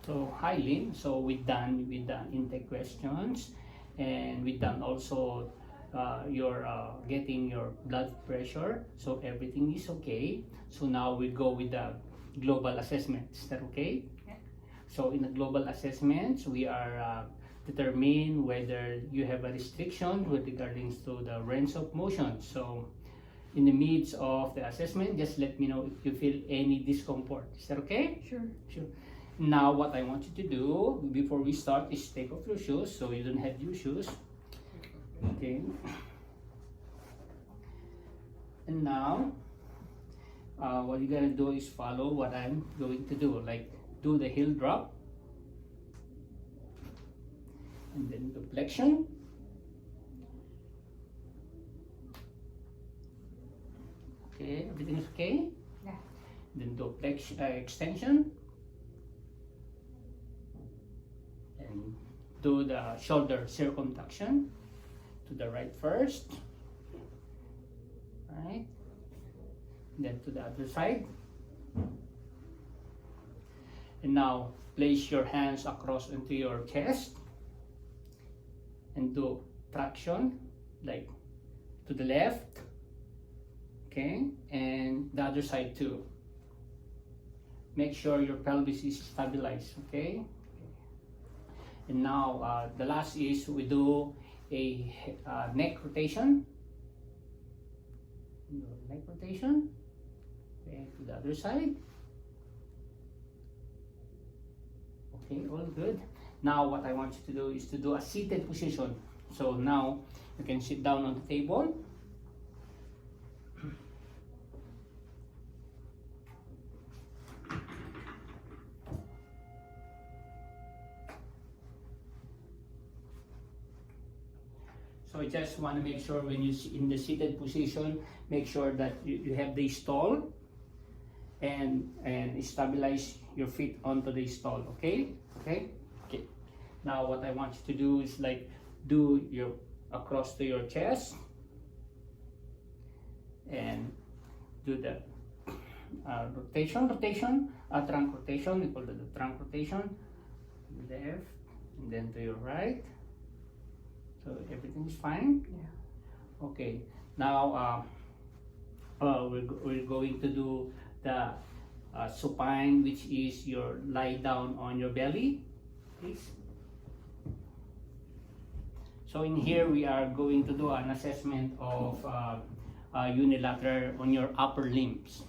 So hi Lynn, so we've done with the intake questions, and we've done also your getting your blood pressure, so everything is okay. So now we go with the global assessment. Is that okay? Yeah. So in the global assessments, we are determine whether you have a restriction with regards to the range of motion. So in the midst of the assessment, just let me know if you feel any discomfort. Is that okay? Sure. Sure. Now what I want you to do before we start is take off your shoes so you don't have your shoes. Okay. And now what you're gonna do is follow what I'm going to do, like do the heel drop and then the flexion. Okay, everything is okay? Yeah. Then do extension and do the shoulder circumduction to the right first, right, then to the other side. And now place your hands across into your chest and do traction, like to the left, okay, and the other side too. Make sure your pelvis is stabilized, okay. And now the last is we do a neck rotation. Neck rotation. Okay, to the other side. Okay, all good. Now what I want you to do is to do a seated position. So now you can sit down on the table. So I just want to make sure when you in the seated position, make sure that you have the stall and stabilize your feet onto the stall. Okay. Now what I want you to do is like do your across to your chest and do the trunk rotation. We call it the trunk rotation. Left and then to your right. So everything is fine. Yeah. Okay. Now we're going to do the supine, which is your lie down on your belly, please. So in here we are going to do an assessment of unilateral on your upper limbs,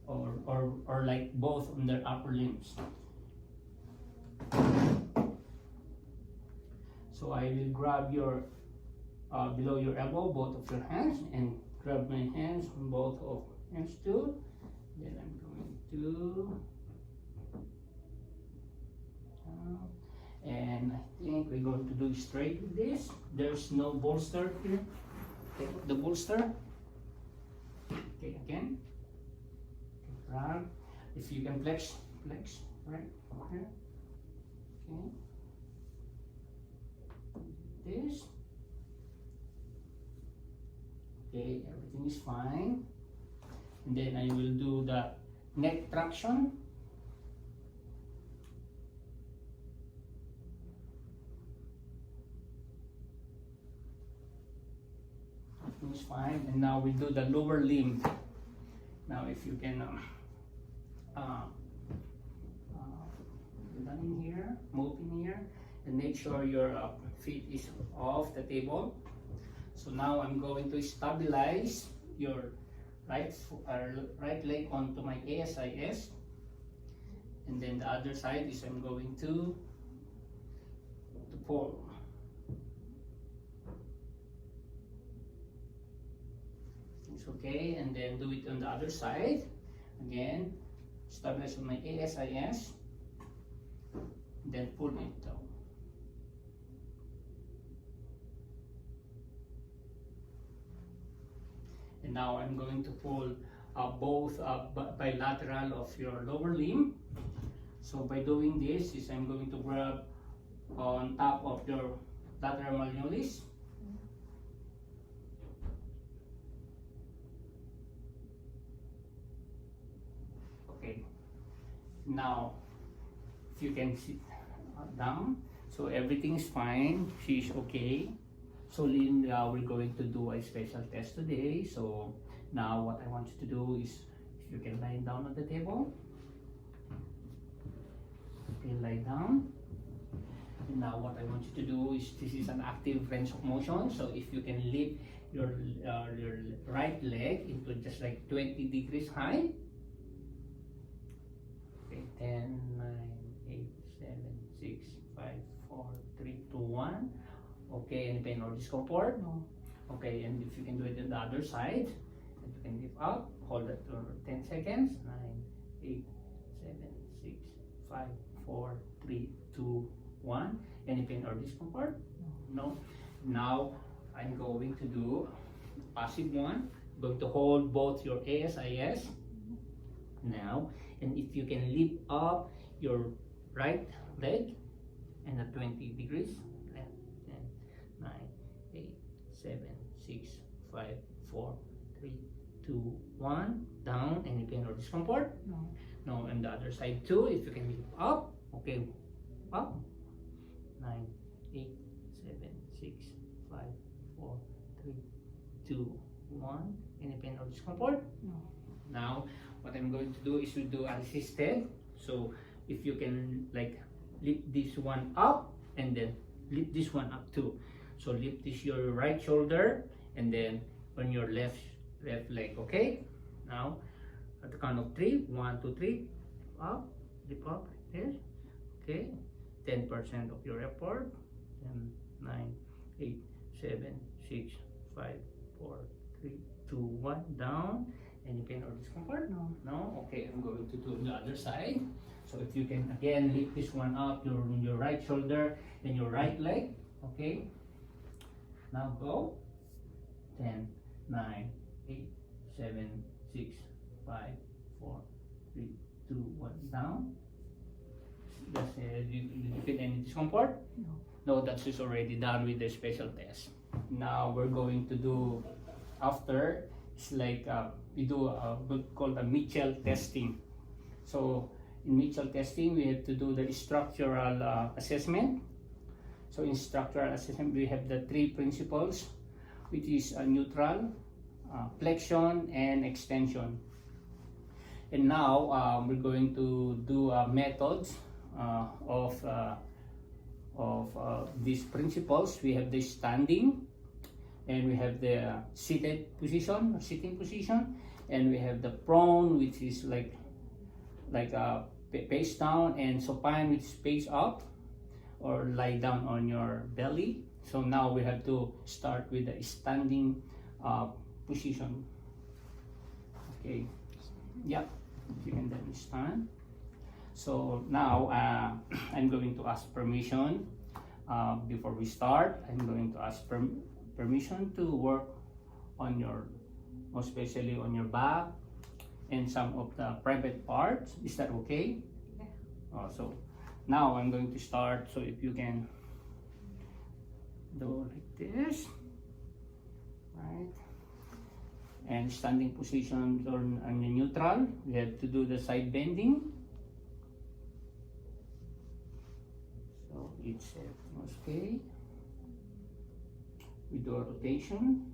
or like both on their upper limbs. So I will grab your below your elbow, both of your hands, and grab my hands on both of hands too. Then I'm going to and I think we're going to do straight with this. There's no bolster here. Take off the bolster. Okay, again. Grab. If you can flex right here. Okay. This. Okay, everything is fine. And then I will do the neck traction. Everything is fine. And now we do the lower limb. Now if you can down in here, move in here, and make sure your feet is off the table. So now I'm going to stabilize your right leg onto my ASIS, and then the other side is I'm going to pull. It's okay, and then do it on the other side. Again, stabilize on my ASIS, then pull it down. And now I'm going to pull both bilateral of your lower limb. So by doing this is I'm going to grab on top of your lateral malleolus. Now, if you can sit down, so everything is fine. She's okay. So Lynn, we're going to do a special test today. So now what I want you to do is, if you can lie down on the table. Okay, lie down. And now what I want you to do is, this is an active range of motion. So if you can lift your right leg into just like 20 degrees high. Okay, 10, 9, 8, 7, 6, 5, 4, 3, 2, 1. Okay, any pain or discomfort? No. Okay, and if you can do it on the other side, and you can lift up, hold it for 10 seconds. 9, 8, 7, 6, 5, 4, 3, 2, 1. Any pain or discomfort? No. Now I'm going to do passive one. I'm going to hold both your ASIS now, and if you can lift up your right leg and at 20 degrees, left, 10, 9, 8, 7, 6, 5, 4, 3, 2, 1, down. Any pain or discomfort? No. No. And the other side too, if you can lift up, okay, up, 9, 8, 7, 6, 5, 4, 3, 2, 1. Any pain or discomfort? No. Now, what I'm going to do is we do assisted. So, if you can like lift this one up and then lift this one up too. So, lift this your right shoulder and then on your left leg. Okay. Now, at the count of 3, 1, 2, 3, up, lift up, there. Okay. 10% of your effort. 10, 9, 8, 7, 6, 5, 4, 3, 2, 1, down. Any pain or discomfort? No. No? Okay, I'm going to do the other side. So if you can again lift this one up, your right shoulder and your right leg. Okay. Now go. 10, 9, 8, 7, 6, 5, 4, 3, 2, 1, down. That's you feel any discomfort? No. No, that's just already done with the special test. Now we're going to do after. It's like we do called a Mitchell testing. So in Mitchell testing, we have to do the structural assessment. So in structural assessment, we have the 3 principles, which is neutral, flexion, and extension. And now we're going to do methods of these principles. We have the standing, and we have the seated position or sitting position, and we have the prone, which is like face down, and supine, which is face up or lie down on your belly. So now we have to start with the standing position. Okay, yeah, you can then stand. So now I'm going to ask permission. Before we start, I'm going to ask permission to work on your, especially on your back and some of the private parts. Is that okay? Yeah. So now I'm going to start. So if you can do like this, right? And standing positions on the neutral, we have to do the side bending. So it's okay. We do a rotation.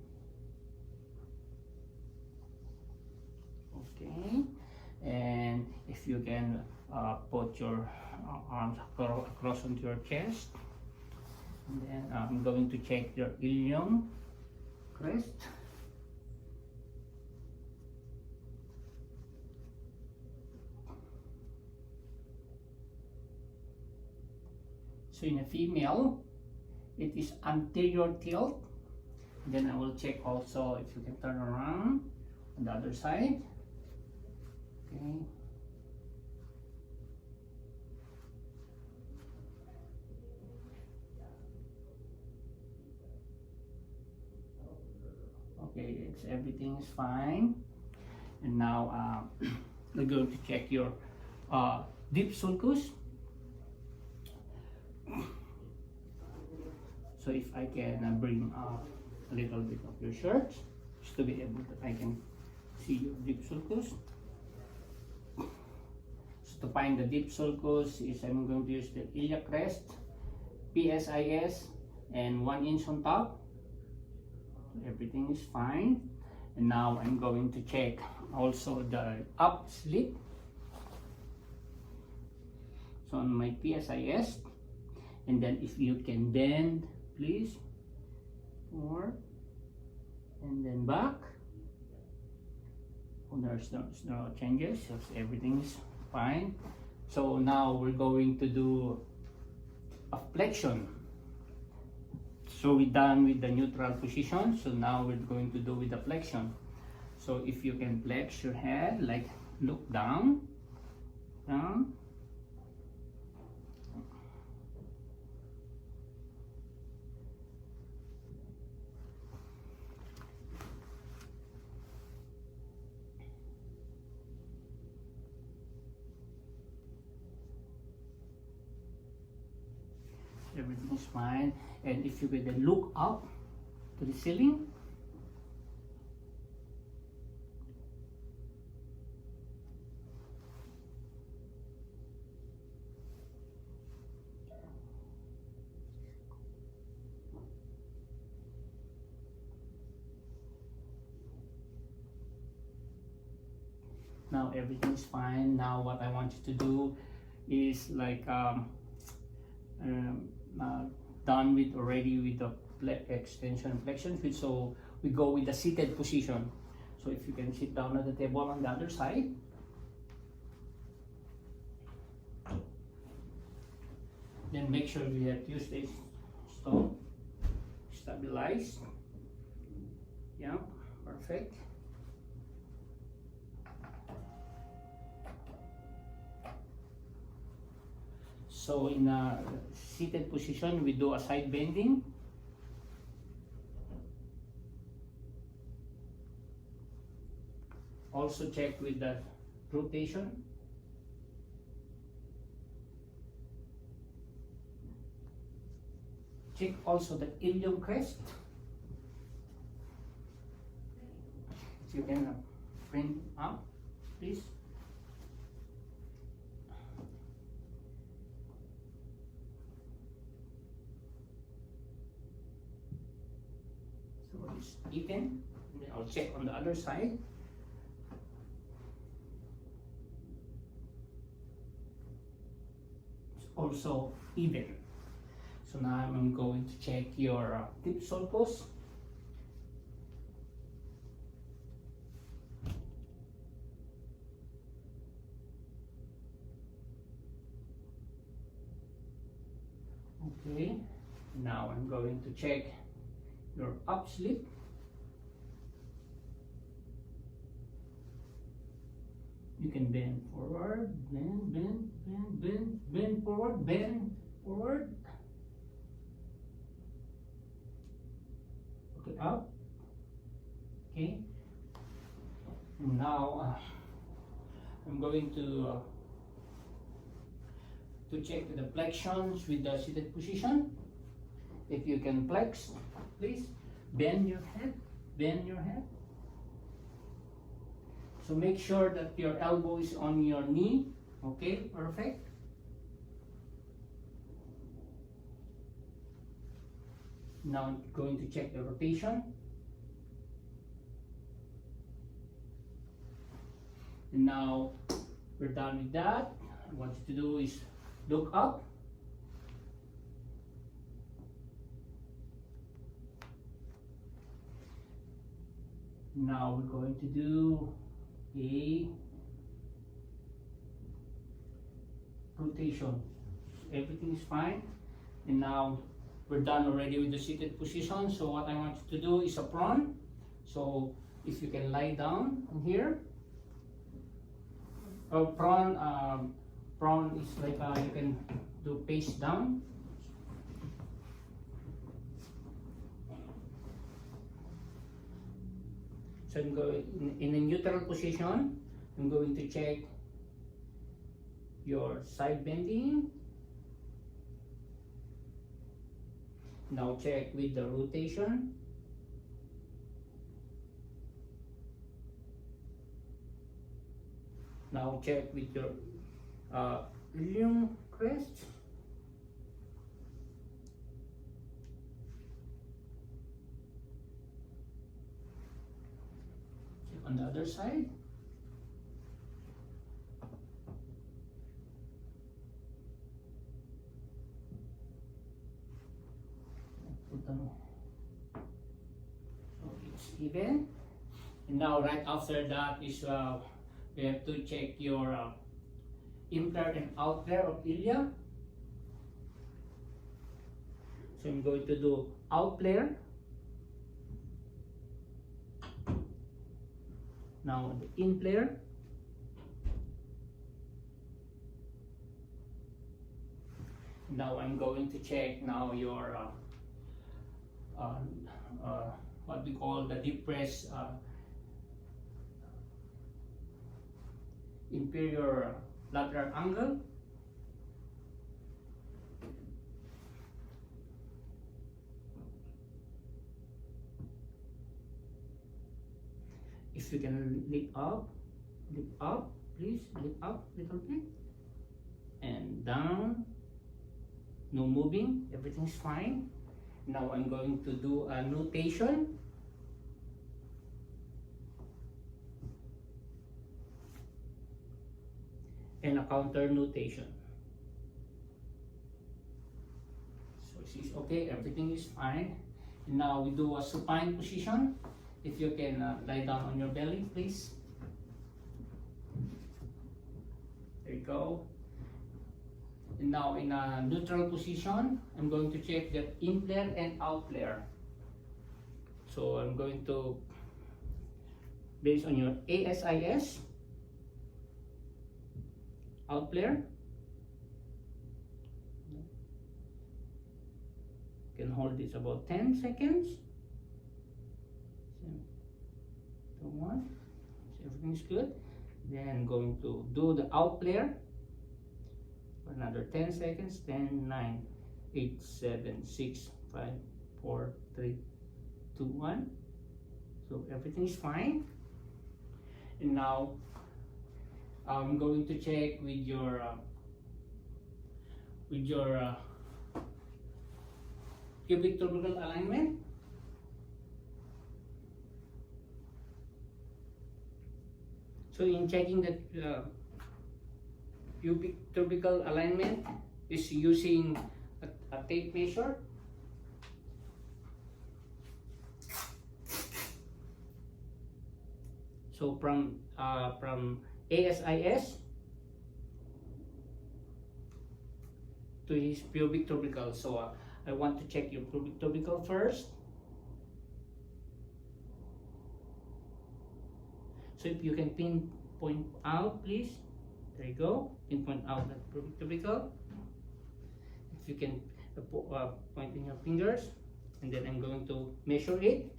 Okay, and if you can put your arms across onto your chest, and then I'm going to check your ilium crest. So in a female, it is anterior tilt. Then I will check also if you can turn around on the other side. Okay. Okay, everything is fine. And now we're going to check your deep sulcus. So if I can bring up a little bit of your shirt, just to be able that I can see your deep sulcus. So to find the deep sulcus is I'm going to use the iliac crest, PSIS, and 1 inch on top. Everything is fine. And now I'm going to check also the up slip. So on my PSIS, and then if you can bend, please, forward, and then back. Oh, there's no changes, so everything is fine. So now we're going to do a flexion. So we're done with the neutral position, so now we're going to do with the flexion. So if you can flex your head, like look down, down. Everything is fine. And if you can then look up to the ceiling, now everything is fine. Now what I want you to do is like done with already with the extension and flexion. So we go with the seated position. So if you can sit down at the table on the other side, then make sure we have used this stone stabilize. Yeah, perfect. So in a seated position, we do a side bending. Also check with the rotation. Check also the ilium crest. If you can bring up, please. So it's even. Then I'll check on the other side. It's also even. So now I'm going to check your deep sulcus. Okay, now I'm going to check your up slip. You can bend forward, bend forward, bend forward. Okay, up. Okay. And now I'm going to check the flexions with the seated position. If you can flex, please bend your head, bend your head. So make sure that your elbow is on your knee. Okay, perfect. Now I'm going to check the rotation. And now we're done with that. What I want you to do is look up. Now we're going to do a rotation. Everything is fine. And now we're done already with the seated position. So what I want you to do is a prone. So if you can lie down here. Prone is like you can do face down. So I'm going in a neutral position. I'm going to check your side bending. Now check with the rotation. Now check with your ilium crest. On the other side. So it's even. And now right after that is we have to check your in-player and out-player of ilia. So I'm going to do out-player. Now the in-player. Now I'm going to check now your what we call the depressed inferior lateral angle. If you can lift up, please lift up little bit, and down. No moving, everything's fine. Now I'm going to do a notation. And a counter notation. So this is okay, everything is fine. And now we do a supine position. If you can lie down on your belly, please. There you go. And now in a neutral position, I'm going to check the in-player and out-player. So I'm going to, based on your ASIS, out-player, you can hold this about 10 seconds. So, one, so everything's good. Then going to do the out-player. Another 10 seconds. 10, 9, 8, 7, 6, 5, 4, 3, 2, 1. So everything is fine. And now I'm going to check with your pubic tubercle alignment. So in checking that pubic tubercle alignment is using a tape measure. So from ASIS to his pubic tubercle. So I want to check your pubic tubercle first. So if you can pinpoint out, please. There you go. Pinpoint out that pubic tubercle. If you can point in your fingers, and then I'm going to measure it.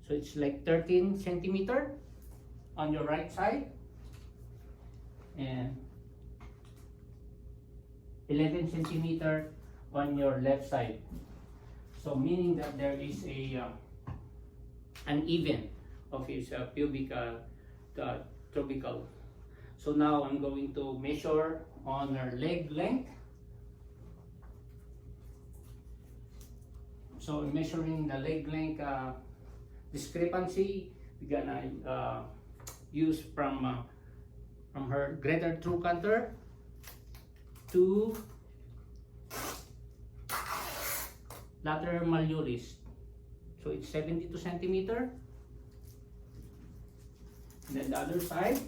So it's like 13 centimeter on your right side and 11 centimeter on your left side. So meaning that there is a uneven of his pubic tubercle. So now I'm going to measure on her leg length. So measuring the leg length discrepancy, we're gonna use from her greater trochanter to lateral malleolus. So it's 72 centimeter. And then the other side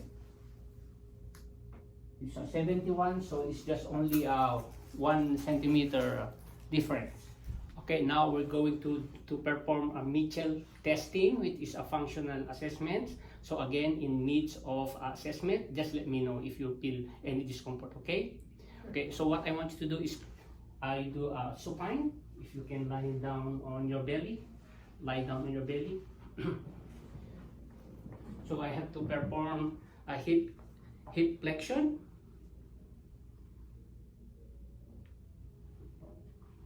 is 71, so it's just only 1 centimeter difference. Okay, now we're going to perform a Mitchell testing, which is a functional assessment. So again, in midst of assessment, just let me know if you feel any discomfort, okay? Okay, so what I want you to do is, I do a supine. If you can lie down on your belly, lie down on your belly. So I have to perform a hip flexion.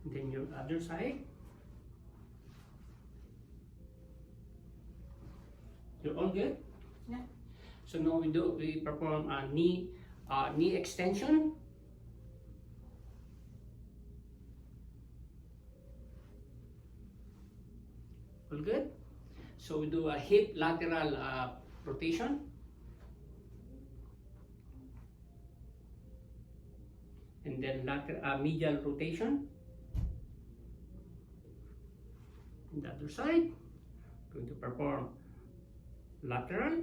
Then your other side. You're all good? Yeah. So now we perform a knee knee extension. All good. So we do a hip lateral rotation. And then medial rotation. On the other side, going to perform lateral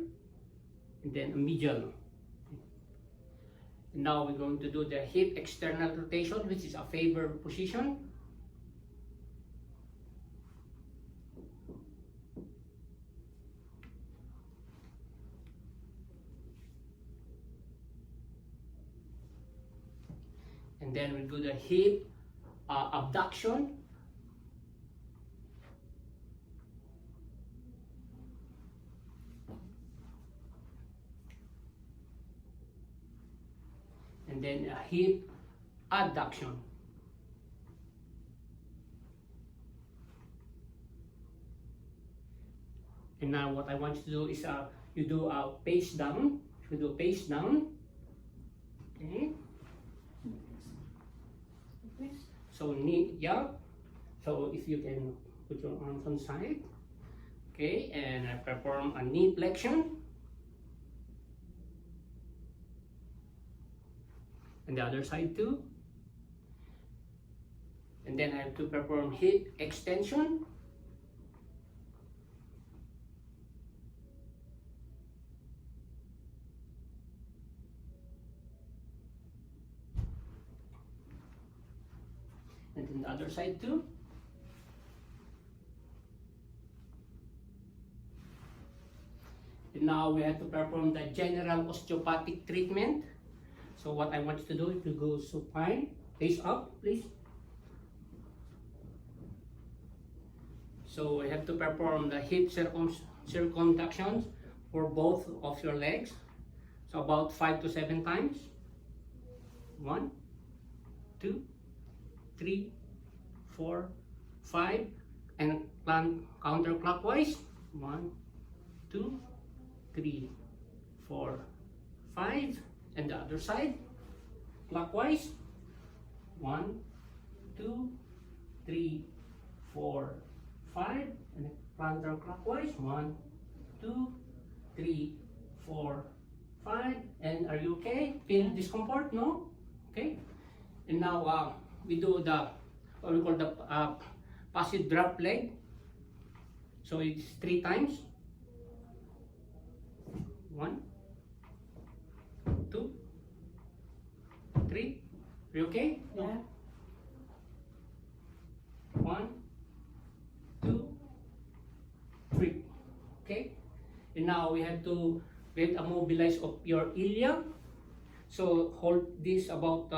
and then a medial. And now we're going to do the hip external rotation, which is a favored position. And then we do the hip abduction. And then a hip adduction. And now what I want you to do is you do a face down. You do face down. Okay. So knee, yeah. So if you can put your arms on side. Okay, and I perform a knee flexion. And the other side too. And then I have to perform hip extension. And then the other side too. And now we have to perform the general osteopathic treatment. So what I want you to do is to go supine, face up, please. So we have to perform the hip circumductions for both of your legs. So about 5 to 7 times. 1, 2, 3, 4, 5, and counterclockwise. 1, 2, 3, 4, 5, and the other side, clockwise. 1, 2, 3, 4, 5, and counterclockwise. 1, 2, 3, 4, 5, and are you okay? Feel discomfort? No? Okay. And now we do the what we call the passive drop leg. So it's 3 times. 1, 2, 3. Are you okay? No. Yeah. 1, 2, 3. Okay. And now we have to mobilize of your ilium. So hold this about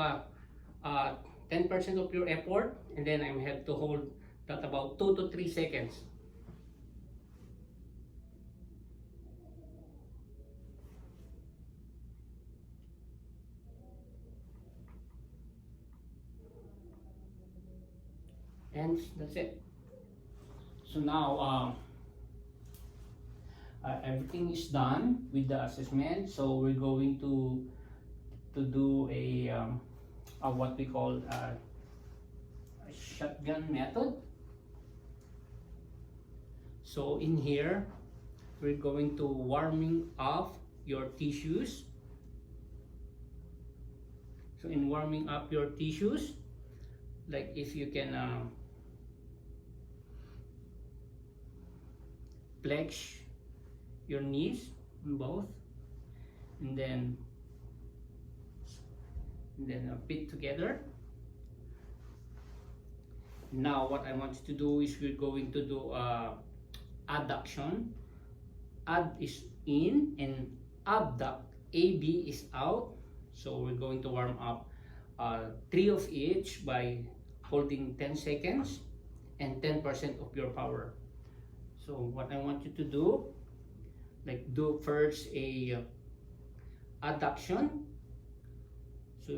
10% of your effort, and then I have to hold that about 2 to 3 seconds. And that's it. So now everything is done with the assessment. So we're going to do a what we call a shotgun method. So in here, we're going to warming up your tissues. So in warming up your tissues, like if you can flex your knees both, and then fit together. Now what I want you to do is we're going to do adduction. Add is in and abduct. AB is out. So we're going to warm up 3 of each by holding 10 seconds and 10% of your power. So what I want you to do, like do first a adduction. So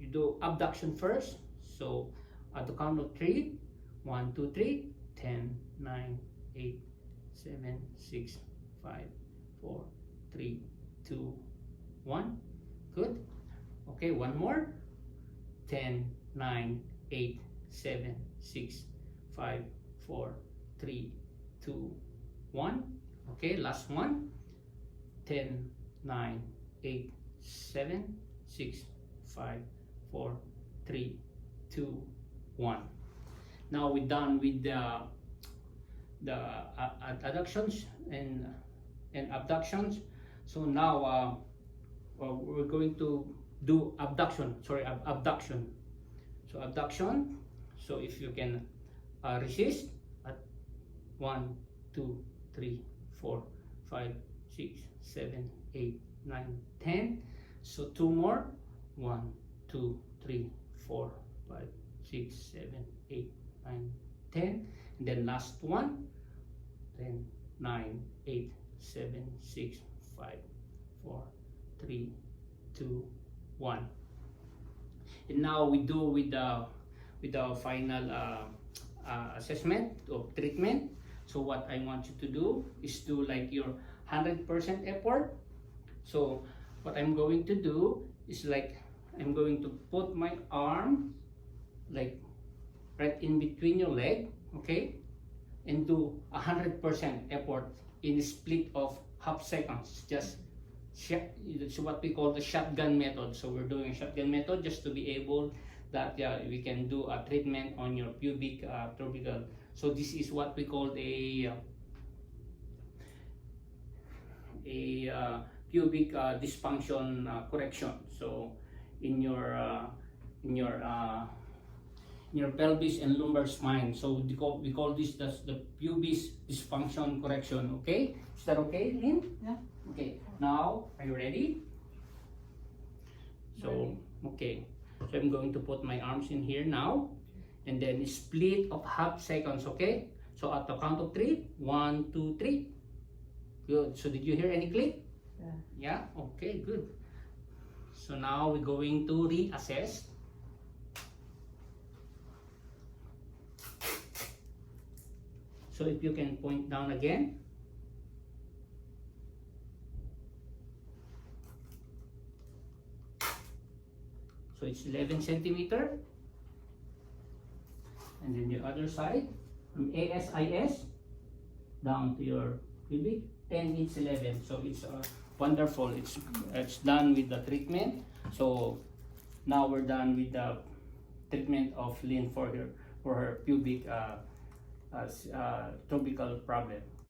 you do abduction first. So at the count of 3, 1, 2, 3, 10, 9, 8, 7, 6, 5, 4, 3, 2, 1. Good. Okay, one more. 10, 9, 8, 7, 6, 5, 4, 3, 2, 1. Okay, last one. 10, 9, 8, 7, 6, 5, 4, 3, 2, 1. Now we're done with the adductions and abductions. So now we're going to do abduction. Abduction. So abduction. So if you can resist at 1, 2, 3, 4, 5, 6, 7, 8, 9, 10. So two more. 1, 2, 3, 4, 5, 6, 7, 8, 9, 10. And then last one. 10, 9, 8, 7, 6, 5, 4, 3, 2, 1. And now we do with the final assessment of treatment. So what I want you to do is do like your 100% effort. So what I'm going to do is like I'm going to put my arm like right in between your leg, okay, and do 100% effort in a split of half seconds. Just it's what we call the shotgun method. So we're doing a shotgun method just to be able that we can do a treatment on your pubic tubercle. So this is what we call a pubic dysfunction correction. So in your pelvis and lumbar spine. So we call this the pubis dysfunction correction. Okay, is that okay, Lynn? Yeah. Okay. Now, are you ready? So okay. So I'm going to put my arms in here now, and then split of half seconds. Okay. So at the count of 3, 1, 2, 3. Good. So did you hear any click? Yeah. Yeah. Okay. Good. So now we're going to reassess. So if you can point down again. So it's 11 centimeter. And then the other side, from ASIS down to your pubic, 10 it's 11. So it's wonderful. It's done with the treatment. So now we're done with the treatment of Lynn for her pubic tubercle problem.